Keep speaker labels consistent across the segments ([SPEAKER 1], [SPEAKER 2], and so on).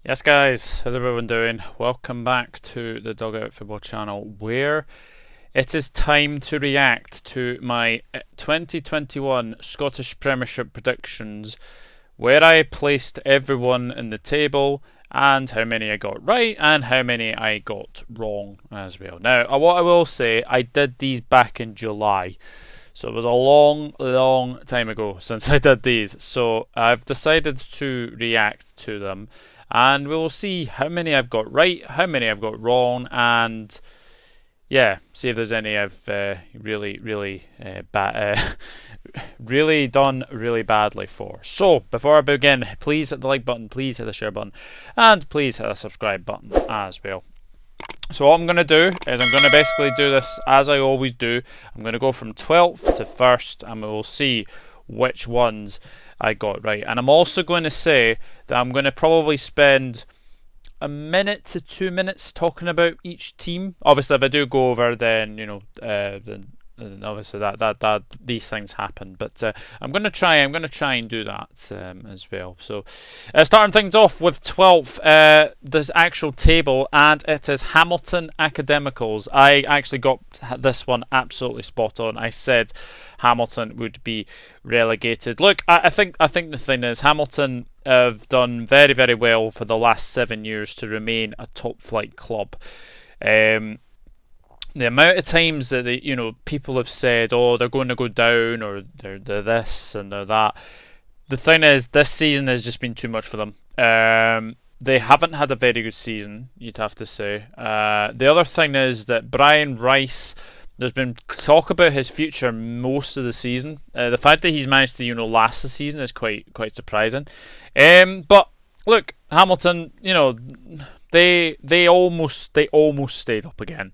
[SPEAKER 1] Yes, guys, how's everyone doing? Welcome back to the Dugout Football channel, where it is time to react to my 2021 Scottish Premiership predictions, where I placed everyone in the table and how many I got right and how many I got wrong as well. Now, what I will say, I did these back in July. So it was a long time ago since I did these. So I've decided to react to them, and we will see how many I've got right, how many I've got wrong, and yeah, see if there's any I've really done really badly for. So before I begin, please hit the like button, please hit the share button, and please hit the subscribe button as well. So what I'm going to do is I'm going to basically do this as I always do. I'm going to go from 12th to 1st, and we will see which ones I got right. And I'm also going to say that I'm going to probably spend a minute to 2 minutes talking about each team. Obviously, if I do go over, then then obviously that these things happen. But I'm going to try and do that as well. So starting things off with 12th, this actual table, and it is Hamilton Academicals. I actually got this one absolutely spot on. I said Hamilton would be relegated. Look, I think the thing is Hamilton have done very well for the last 7 years to remain a top flight club. The amount of times that people have said, "Oh, they're going to go down," or they're this and they're that. The thing is, this season has just been too much for them. They haven't had a very good season, you'd have to say. The other thing is that Brian Rice, there's been talk about his future most of the season. The fact that he's managed to last the season is quite surprising. But look, Hamilton, they almost stayed up again.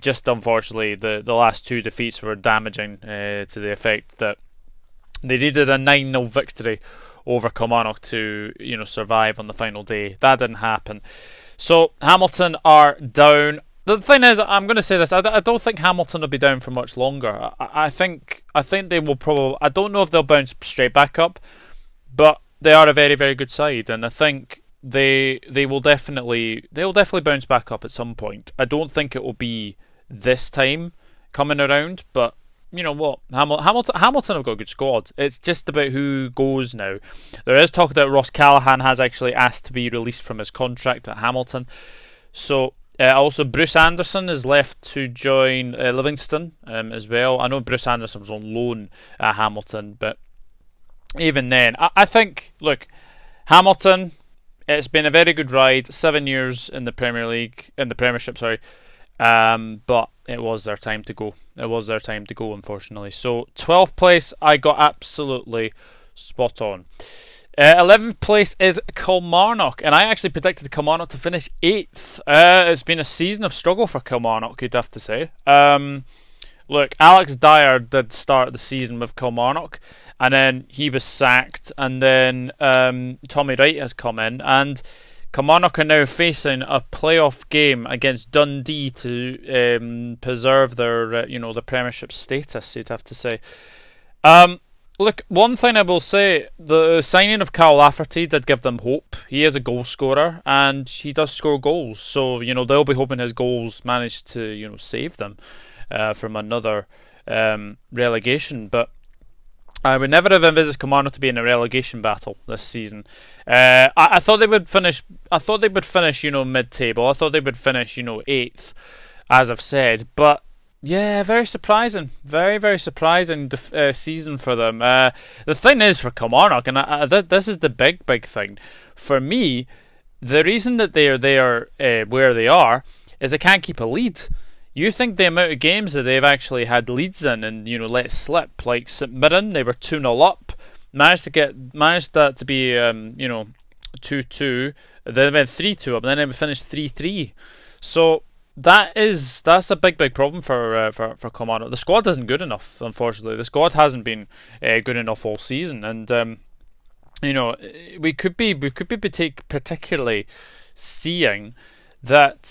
[SPEAKER 1] Just unfortunately, the last two defeats were damaging to the effect that they needed a 9-0 victory over Kilmarnock to survive on the final day. That didn't happen. So Hamilton are down. The thing is, I'm going to say this. I don't think Hamilton will be down for much longer. I think they will probably. I don't know if they'll bounce straight back up, but they are a very good side, and I think they will definitely bounce back up at some point. I don't think it will be this time coming around, but you know what, Hamilton have got a good squad. It's just about who goes now. There is talk that Ross Callaghan has actually asked to be released from his contract at Hamilton. So also Bruce Anderson is left to join Livingston as well. I know Bruce Anderson was on loan at Hamilton, but even then, I think, look, Hamilton, it's been a very good ride. 7 years in the Premiership, sorry. But it was their time to go. Unfortunately. So 12th place, I got absolutely spot on. 11th place is Kilmarnock, and I actually predicted Kilmarnock to finish 8th. It's been a season of struggle for Kilmarnock, you'd have to say. Look, Alex Dyer did start the season with Kilmarnock, and then he was sacked, and then Tommy Wright has come in, and Kilmarnock are now facing a playoff game against Dundee to preserve their the Premiership status, you'd have to say. Look, one thing I will say, the signing of Carl Lafferty did give them hope. He is a goal scorer, and he does score goals, so they'll be hoping his goals manage to save them from another relegation. But I would never have envisaged Kilmarnock to be in a relegation battle this season. I thought they would finish. Mid-table. I thought they would finish, 8th, as I've said. But yeah, very surprising. Very surprising season for them. The thing is for Kilmarnock, and this is the big thing for me. The reason that they are where they are is they can't keep a lead. You think the amount of games that they've actually had leads in and let slip, like St Mirren, they were 2-0 up, managed that to be 2-2, then they went 3-2 up, and then they finished 3-3. So that's a big problem for Kilmarnock. The squad isn't good enough, unfortunately. The squad hasn't been good enough all season, and we could be particularly seeing that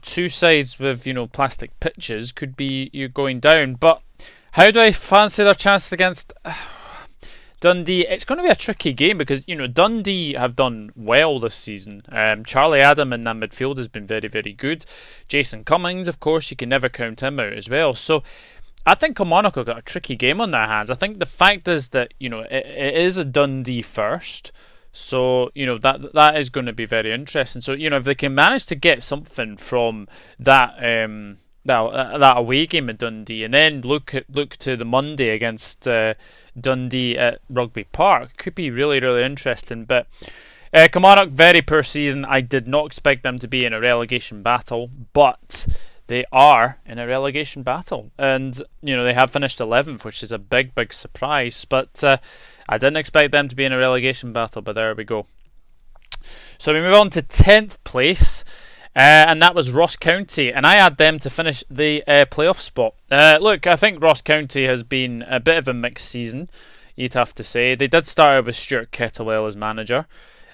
[SPEAKER 1] two sides with plastic pitches could be going down. But how do I fancy their chances against Dundee, it's going to be a tricky game because, Dundee have done well this season. Charlie Adam in that midfield has been very, very good. Jason Cummings, of course, you can never count him out as well. So I think Kilmarnock have got a tricky game on their hands. I think the fact is that, it is a Dundee first. So, that is going to be very interesting. So, if they can manage to get something from that that away game at Dundee, and then look to the Monday against Dundee at Rugby Park, could be really, really interesting. But Kilmarnock, very poor season. I did not expect them to be in a relegation battle, but they are in a relegation battle, and they have finished 11th, which is a big, big surprise. But I didn't expect them to be in a relegation battle, but there we go. So we move on to 10th place. And that was Ross County, and I had them to finish the playoff spot. Look, I think Ross County has been a bit of a mixed season, you'd have to say. They did start with Stuart Kettlewell as manager,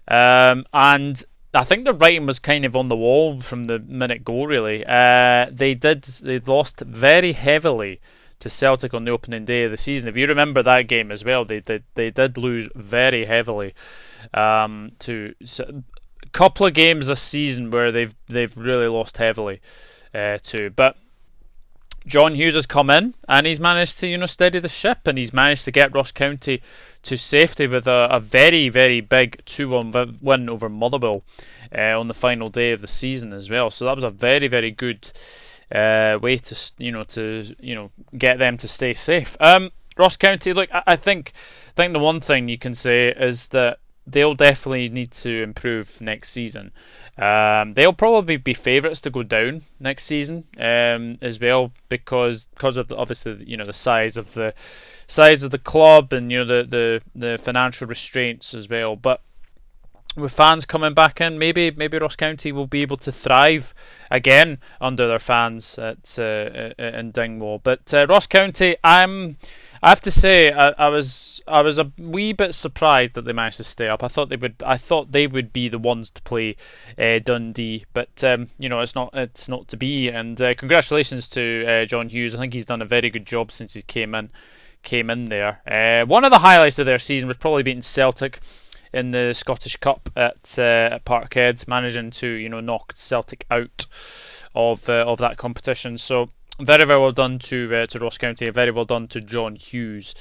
[SPEAKER 1] and I think the writing was kind of on the wall from the minute go, really. They lost very heavily to Celtic on the opening day of the season. If you remember that game as well, they did lose very heavily to... couple of games this season where they've really lost heavily to. But John Hughes has come in and he's managed to steady the ship, and he's managed to get Ross County to safety with a very, very big 2-1 win over Motherwell on the final day of the season as well. So that was a very, very good way to get them to stay safe. Ross County, look, I think the one thing you can say is that they'll definitely need to improve next season. They'll probably be favourites to go down next season as well, because of obviously the size of the club and the financial restraints as well. But with fans coming back in, maybe Ross County will be able to thrive again under their fans in Dingwall. But Ross County, I have to say, I was a wee bit surprised that they managed to stay up. I thought they would be the ones to play Dundee, but it's not to be. And congratulations to John Hughes. I think he's done a very good job since he came in there. One of the highlights of their season was probably beating Celtic in the Scottish Cup at Parkhead, managing to knock Celtic out of that competition. So very, very well done to Ross County, and very well done to John Hughes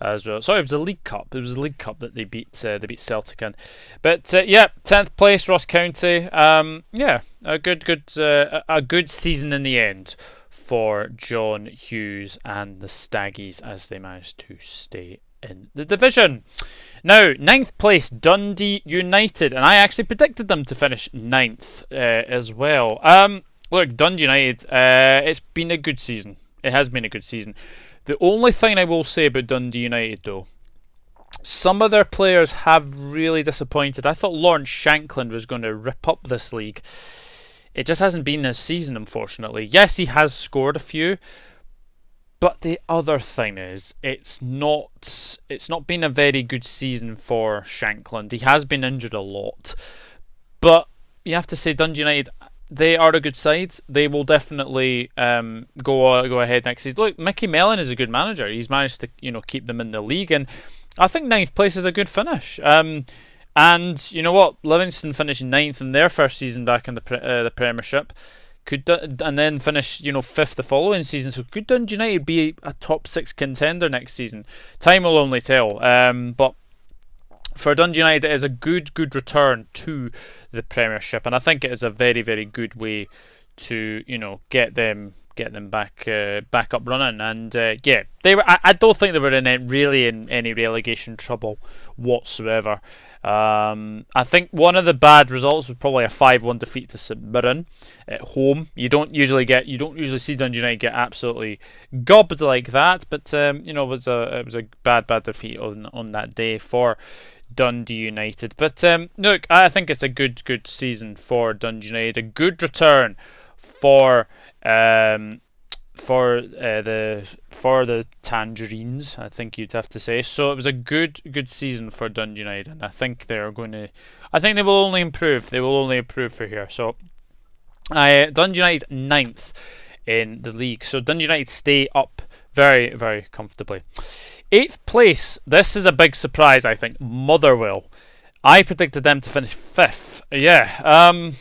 [SPEAKER 1] as well. Sorry, it was a League Cup. It was a League Cup that they beat Celtic in. But 10th place, Ross County. A good season in the end for John Hughes and the Staggies as they managed to stay in the division. Now, 9th place, Dundee United, and I actually predicted them to finish 9th as well. Look, Dundee United, it's been a good season. It has been a good season. The only thing I will say about Dundee United, though, some of their players have really disappointed. I thought Lawrence Shankland was going to rip up this league. It just hasn't been this season, unfortunately. Yes, he has scored a few, but the other thing is, it's not been a very good season for Shankland. He has been injured a lot, but you have to say Dundee United, they are a good side. They will definitely go ahead next season. Look, Mickey Mellon is a good manager. He's managed to keep them in the league, and I think 9th place is a good finish. And you know what? Livingston finished 9th in their first season back in the Premiership. And then finish 5th the following season. So could Dundee United be a top 6 contender next season? Time will only tell. But for Dundee United, it is a good return to the Premiership, and I think it is a very, very good way to get them back up running. And they were. I don't think they were in any relegation trouble whatsoever. I think one of the bad results was probably a 5-1 defeat to St Mirren at home. You don't usually see Dundee United get absolutely gobbed like that, but it was a bad defeat on that day for Dundee United. But look, I think it's a good season for Dundee United. A good return for the Tangerines, I think you'd have to say. So it was a good season for Dundee United, and I think they will only improve. They will only improve for here. So Dundee United 9th in the league. So Dundee United stay up very, very comfortably. 8th place. This is a big surprise, I think. Motherwell. I predicted them to finish 5th. Yeah.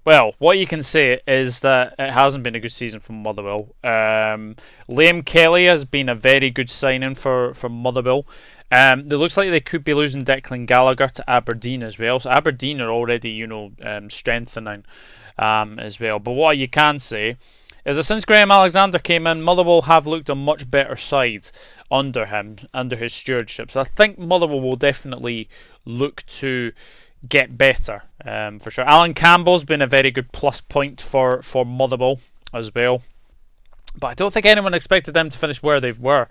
[SPEAKER 1] Well, what you can say is that it hasn't been a good season for Motherwell. Liam Kelly has been a very good signing for Motherwell. It looks like they could be losing Declan Gallagher to Aberdeen as well. So Aberdeen are already, strengthening as well. But what you can say is that since Graham Alexander came in, Motherwell have looked a much better side under him, under his stewardship. So I think Motherwell will definitely look to get better for sure. Alan Campbell's been a very good plus point for Motherwell as well. But I don't think anyone expected them to finish where they were.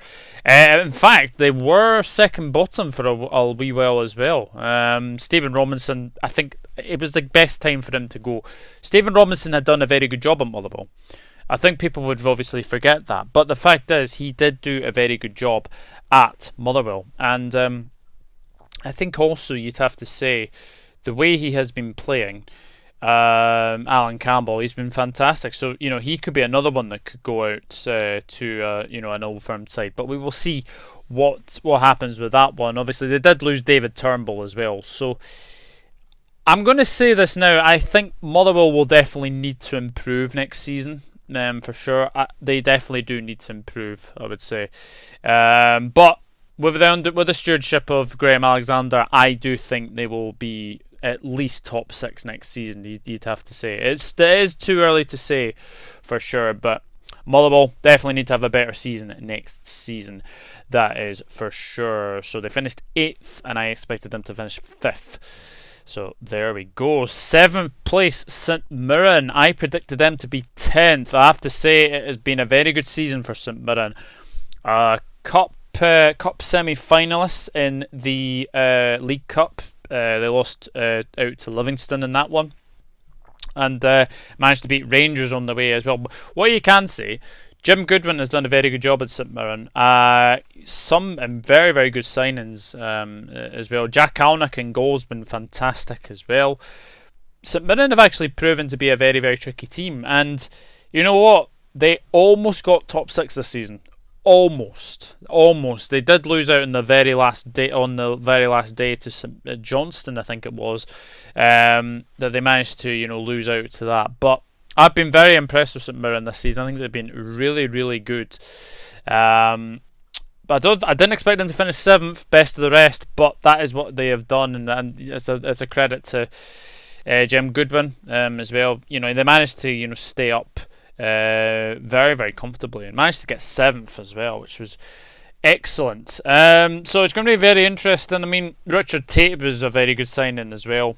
[SPEAKER 1] In fact, they were second bottom for a wee while as well. Stephen Robinson, I think it was the best time for him to go. Stephen Robinson had done a very good job at Motherwell. I think people would obviously forget that. But the fact is, he did do a very good job at Motherwell. And I think also you'd have to say, the way he has been playing, Alan Campbell, he's been fantastic. So, he could be another one that could go out to an Old Firm side. But we will see what happens with that one. Obviously, they did lose David Turnbull as well. So, I'm going to say this now. I think Motherwell will definitely need to improve next season. For sure. They definitely do need to improve, I would say. But with the stewardship of Graham Alexander, I do think they will be at least top 6 next season, you'd have to say. It is too early to say for sure, but Motherwell definitely need to have a better season next season. That is for sure. So they finished 8th, and I expected them to finish 5th. So there we go. 7th place, St Mirren. I predicted them to be 10th. I have to say it has been a very good season for St Mirren. Cup semi-finalists in the League Cup. They lost out to Livingston in that one, and managed to beat Rangers on the way as well. But what you can say, Jim Goodwin has done a very good job at St Mirren. Some very, very good signings as well. Jack Alnwick in goal has been fantastic as well. St Mirren have actually proven to be a very, very tricky team. And you know what? They almost got top 6 this season. Almost. They did lose out on the very last day to Johnstone, I think it was, that they managed to lose out to that. But I've been very impressed with St Mirren this season. I think they've been really, really good. But I didn't expect them to finish 7th, best of the rest. But that is what they have done, and it's a credit to Jim Goodwin as well. They managed to stay up very, very comfortably and managed to get 7th as well, which was excellent. So it's going to be very interesting. I mean, Richard Tate was a very good signing as well.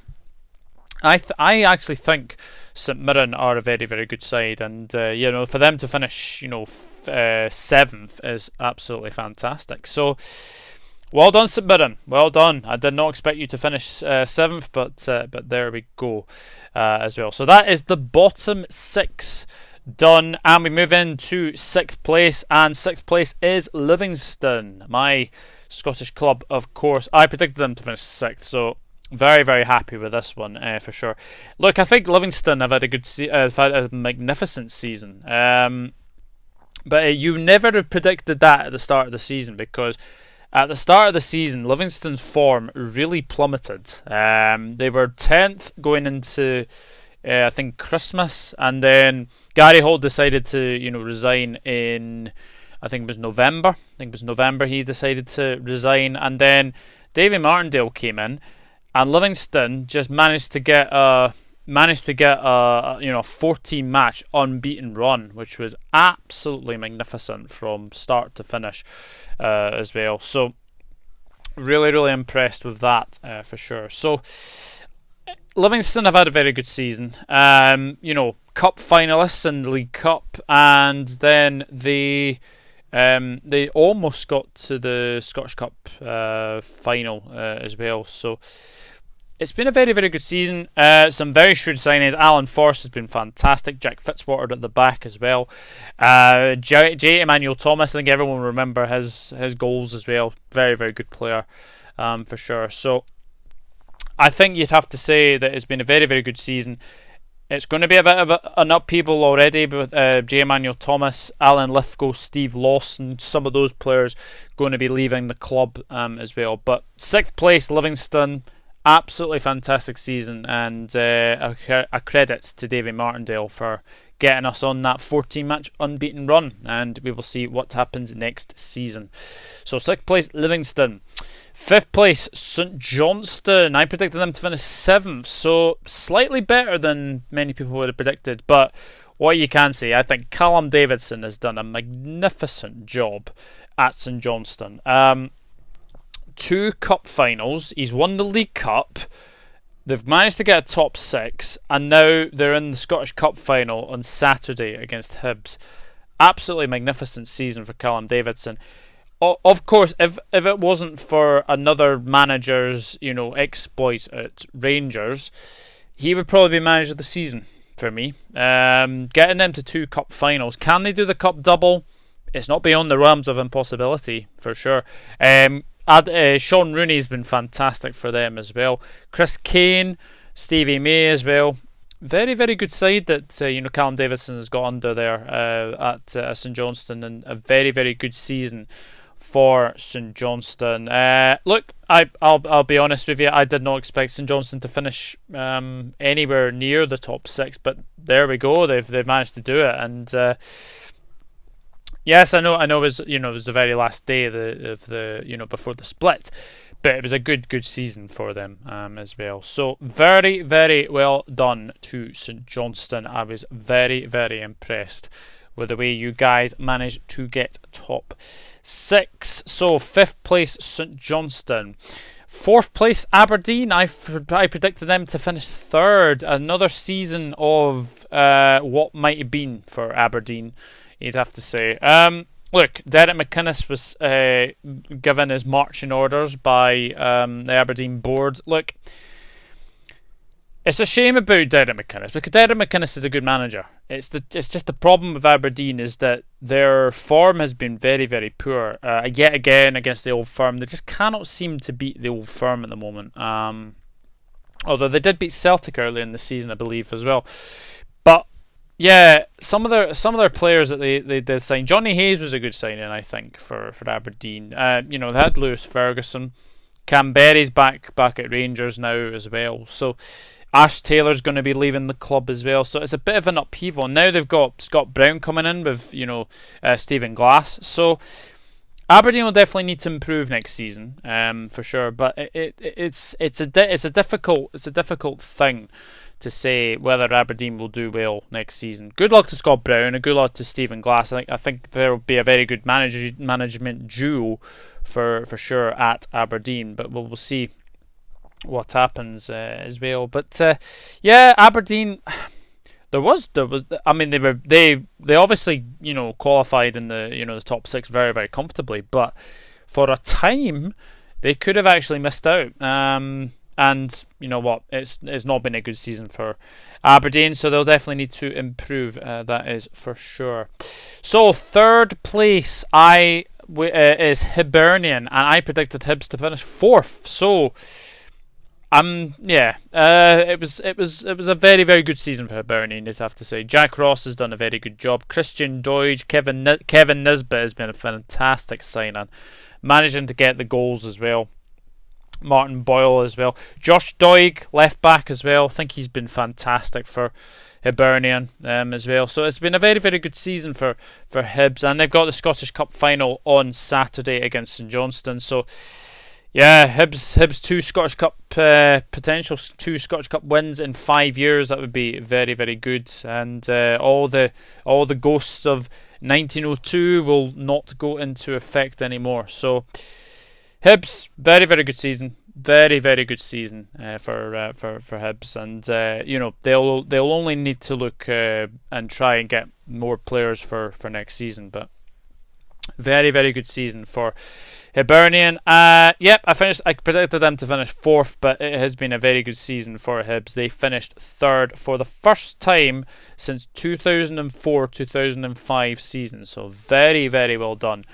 [SPEAKER 1] I actually think St Mirren are a very, very good side, and for them to finish 7th is absolutely fantastic. So well done, St Mirren. Well done. I did not expect you to finish 7th, but there we go as well. So that is the bottom 6 done, and we move into 6th place, and 6th place is Livingston, my Scottish club, of course. I predicted them to finish 6th, so very, very happy with this one for sure. Look, I think Livingston have had a magnificent season, but you never have predicted that at the start of the season, because at the start of the season, Livingston's form really plummeted. They were 10th going into I think Christmas, and then Gary Holt decided to resign in, I think it was November. He decided to resign, and then Davy Martindale came in, and Livingston just managed to get a 14 match unbeaten run, which was absolutely magnificent from start to finish as well. So really, really impressed with that for sure. So Livingston have had a very good season. Cup finalists in the League Cup, and then they almost got to the Scottish Cup final as well. So it's been a very, very good season. Some very shrewd signings. Alan Forrest has been fantastic. Jack Fitzwater at the back as well. J. Emmanuel Thomas, I think everyone will remember his goals as well. Very, very good player for sure. So I think you'd have to say that it's been a very, very good season. It's going to be a bit of an upheaval already with J. Emmanuel Thomas, Alan Lithgow, Steve Lawson, some of those players going to be leaving the club as well. But 6th place, Livingston, absolutely fantastic season, and a credit to Davy Martindale for getting us on that 14-match unbeaten run, and we will see what happens next season. So 6th place, Livingston. 5th place, St Johnstone. I predicted them to finish 7th, so slightly better than many people would have predicted. But what you can say, I think Callum Davidson has done a magnificent job at St Johnstone. 2 cup finals. He's won the League Cup. They've managed to get a top 6, and now they're in the Scottish Cup final on Saturday against Hibs. Absolutely magnificent season for Callum Davidson. Of course, if it wasn't for another manager's exploits at Rangers, he would probably be manager of the season for me. Getting them to 2 cup finals, can they do the cup double? It's not beyond the realms of impossibility for sure. Sean Rooney's been fantastic for them as well. Chris Kane, Stevie May as well. Very, very good side that Callum Davidson has got under there at St Johnstone, and a very, very good season for St Johnstone. Look, I'll be honest with you, I did not expect St Johnstone to finish anywhere near the top 6, but there we go. They've managed to do it, and yes, I know it was it was the very last day of the before the split, but it was a good season for them as well. So very, very well done to St Johnstone. I was very, very impressed with the way you guys managed to get top 6. So 5th place, St Johnstone. 4th place, Aberdeen. I predicted them to finish 3rd. Another season of what might have been for Aberdeen, you'd have to say. Look, Derek McInnes was given his marching orders by the Aberdeen board. Look, it's a shame about Derek McInnes, because Derek McInnes is a good manager. It's just the problem with Aberdeen is that their form has been very, very poor. Yet again against the Old Firm, they just cannot seem to beat the Old Firm at the moment. Although they did beat Celtic earlier in the season, I believe, as well. But yeah, some of their players that they did sign. Johnny Hayes was a good signing, I think, for Aberdeen. They had Lewis Ferguson. Cam Berry's back at Rangers now as well. So Ash Taylor's going to be leaving the club as well, so it's a bit of an upheaval. Now they've got Scott Brown coming in with Stephen Glass, so Aberdeen will definitely need to improve next season for sure. But it's a difficult thing to say whether Aberdeen will do well next season. Good luck to Scott Brown and good luck to Stephen Glass. I think there will be a very good management duo for sure at Aberdeen, but we'll see what happens as well. But yeah, Aberdeen, there was I mean, they obviously qualified in the the top 6 very, very comfortably, but for a time they could have actually missed out. And you know what, it's not been a good season for Aberdeen, so they'll definitely need to improve, that is for sure. So 3rd place is Hibernian, and I predicted Hibs to finish 4th. So it was a very, very good season for Hibernian, you'd have to say. Jack Ross has done a very good job. Christian Doige, Kevin Nisbet has been a fantastic signing, managing to get the goals as well. Martin Boyle as well. Josh Doig, left back as well. I think he's been fantastic for Hibernian as well. So it's been a very, very good season for Hibs, and they've got the Scottish Cup final on Saturday against St Johnstone. So yeah, Hibs 2 Scottish Cup potential 2 Scottish Cup wins in 5 years. That would be very, very good, and all the ghosts of 1902 will not go into effect anymore. So Hibs, very, very good season. Very, very good season for Hibs, and they'll only need to look and try and get more players for next season. But very, very good season for Hibernian. I predicted them to finish 4th, but it has been a very good season for Hibs. They finished 3rd for the first time since 2004-2005 season. So very, very well done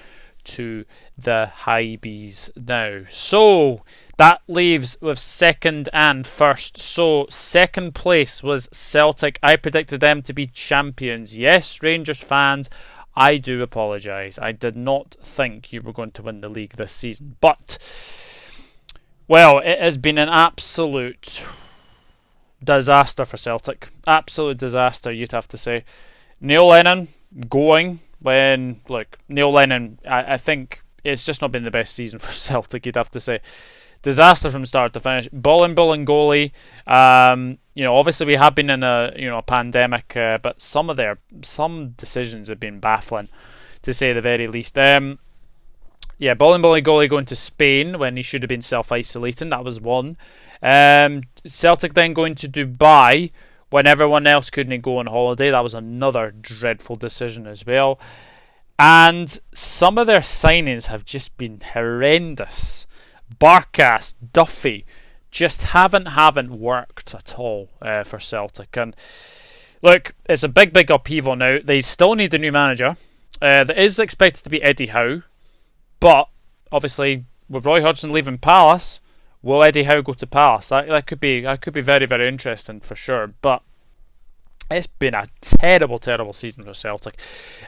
[SPEAKER 1] to the Hibees now. So that leaves with second and first. So second place was Celtic. I predicted them to be champions. Yes, Rangers fans, I do apologise. I did not think you were going to win the league this season. But, well, it has been an absolute disaster for Celtic. Absolute disaster, you'd have to say. Neil Lennon going when, look, Neil Lennon, I think it's just not been the best season for Celtic, you'd have to say. Disaster from start to finish. Bulling goalie. Obviously we have been in a pandemic, but some decisions have been baffling, to say the very least. Bulling goalie going to Spain when he should have been self-isolating. That was one. Celtic then going to Dubai when everyone else couldn't go on holiday. That was another dreadful decision as well. And some of their signings have just been horrendous. Barkas, Duffy, just haven't worked at all for Celtic. And look, it's a big upheaval now. They still need a new manager. There is expected to be Eddie Howe, but obviously with Roy Hodgson leaving Palace, will Eddie Howe go to Palace? That could be very, very interesting for sure. But it's been a terrible season for Celtic.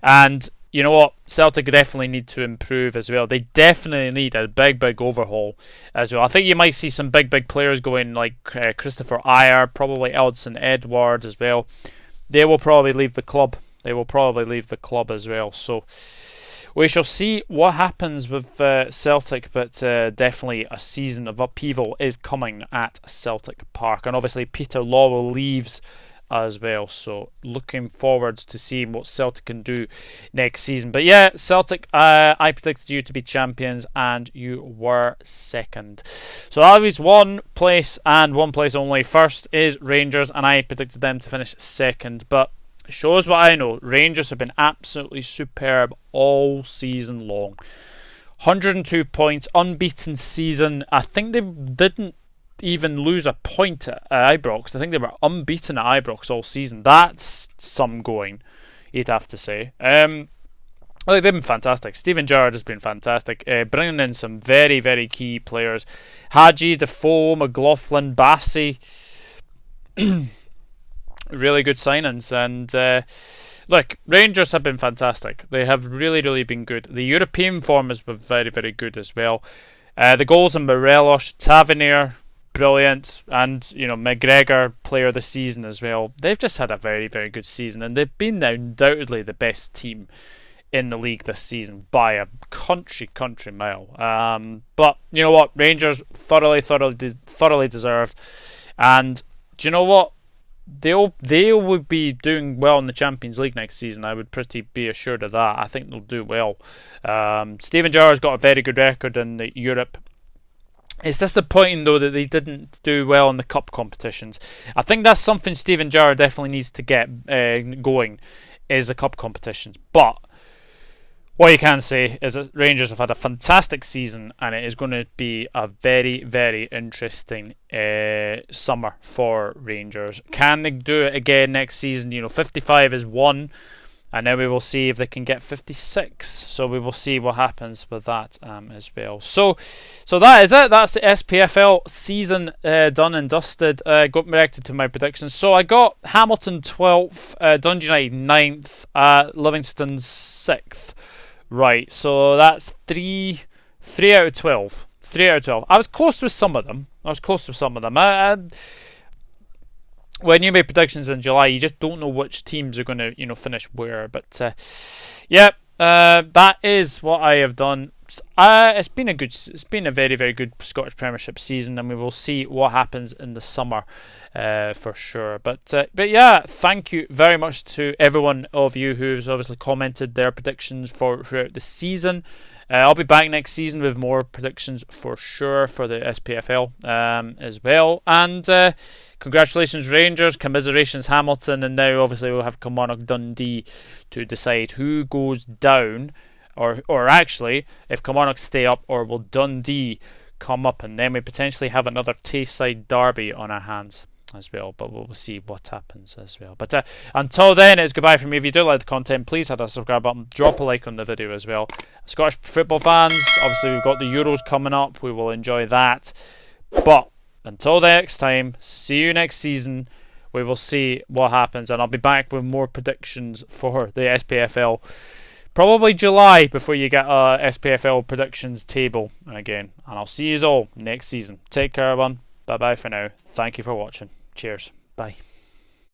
[SPEAKER 1] And you know what? Celtic definitely need to improve as well. They definitely need a big overhaul as well. I think you might see some big players going, like Christopher Ayer, probably Eldson Edward as well. They will probably leave the club. As well. So we shall see what happens with Celtic, but definitely a season of upheaval is coming at Celtic Park. And obviously Peter Lawwell leaves as well, so looking forward to seeing what Celtic can do next season. But yeah, Celtic, I predicted you to be champions and you were second, so that leaves one place and one place only. First is Rangers, and I predicted them to finish second, but it shows what I know. Rangers have been absolutely superb all season long. 102 points, unbeaten season. I think they didn't even lose a point at Ibrox. I think they were unbeaten at Ibrox all season. That's some going, you'd have to say. They've been fantastic. Steven Gerrard has been fantastic, bringing in some very key players. Hadji, Defoe, McLaughlin, Bassey. Really good signings. And look, Rangers have been fantastic. They have really been good. The European form has been very good as well. The goals in Morelos, Tavernier, brilliant, and McGregor, player of the season as well. They've just had a very good season, and they've been undoubtedly the best team in the league this season by a country mile. But you know what, Rangers thoroughly deserved, and do you know what? They will be doing well in the Champions League next season. I would pretty be assured of that. I think they'll do well. Steven Gerrard's got a very good record in Europe. It's disappointing though that they didn't do well in the cup competitions. I think that's something Steven Gerrard definitely needs to get going, is the cup competitions. But what you can say is that Rangers have had a fantastic season, and it is going to be a very interesting summer for Rangers. Can they do it again next season? 55 is one, and then we will see if they can get 56. So we will see what happens with that as well. So that is it. That's the SPFL season done and dusted. Got directed to my predictions. So I got Hamilton 12th, Dundee United 9th, Livingston 6th. Right, so that's 3 out of 12. 3 out of 12. I was close with some of them. When you make predictions in July, you just don't know which teams are going to, finish where. But that is what I have done. It's been a very good Scottish Premiership season, and we will see what happens in the summer for sure. But yeah, thank you very much to everyone of you who's obviously commented their predictions throughout the season. I'll be back next season with more predictions for sure for the SPFL as well. And congratulations Rangers, commiserations Hamilton, and now obviously we'll have Kilmarnock Dundee to decide who goes down, or actually if Kilmarnock stay up, or will Dundee come up, and then we potentially have another Tayside derby on our hands. as well, but we'll see what happens as well. But until then, it's goodbye from me. If you do like the content, please hit that subscribe button, drop a like on the video as well. Scottish football fans, obviously we've got the Euros coming up, we will enjoy that. But until next time, see you next season. We will see what happens, and I'll be back with more predictions for the SPFL. Probably July before you get a SPFL predictions table again. And I'll see you all next season. Take care, everyone. Bye bye for now. Thank you for watching. Cheers. Bye.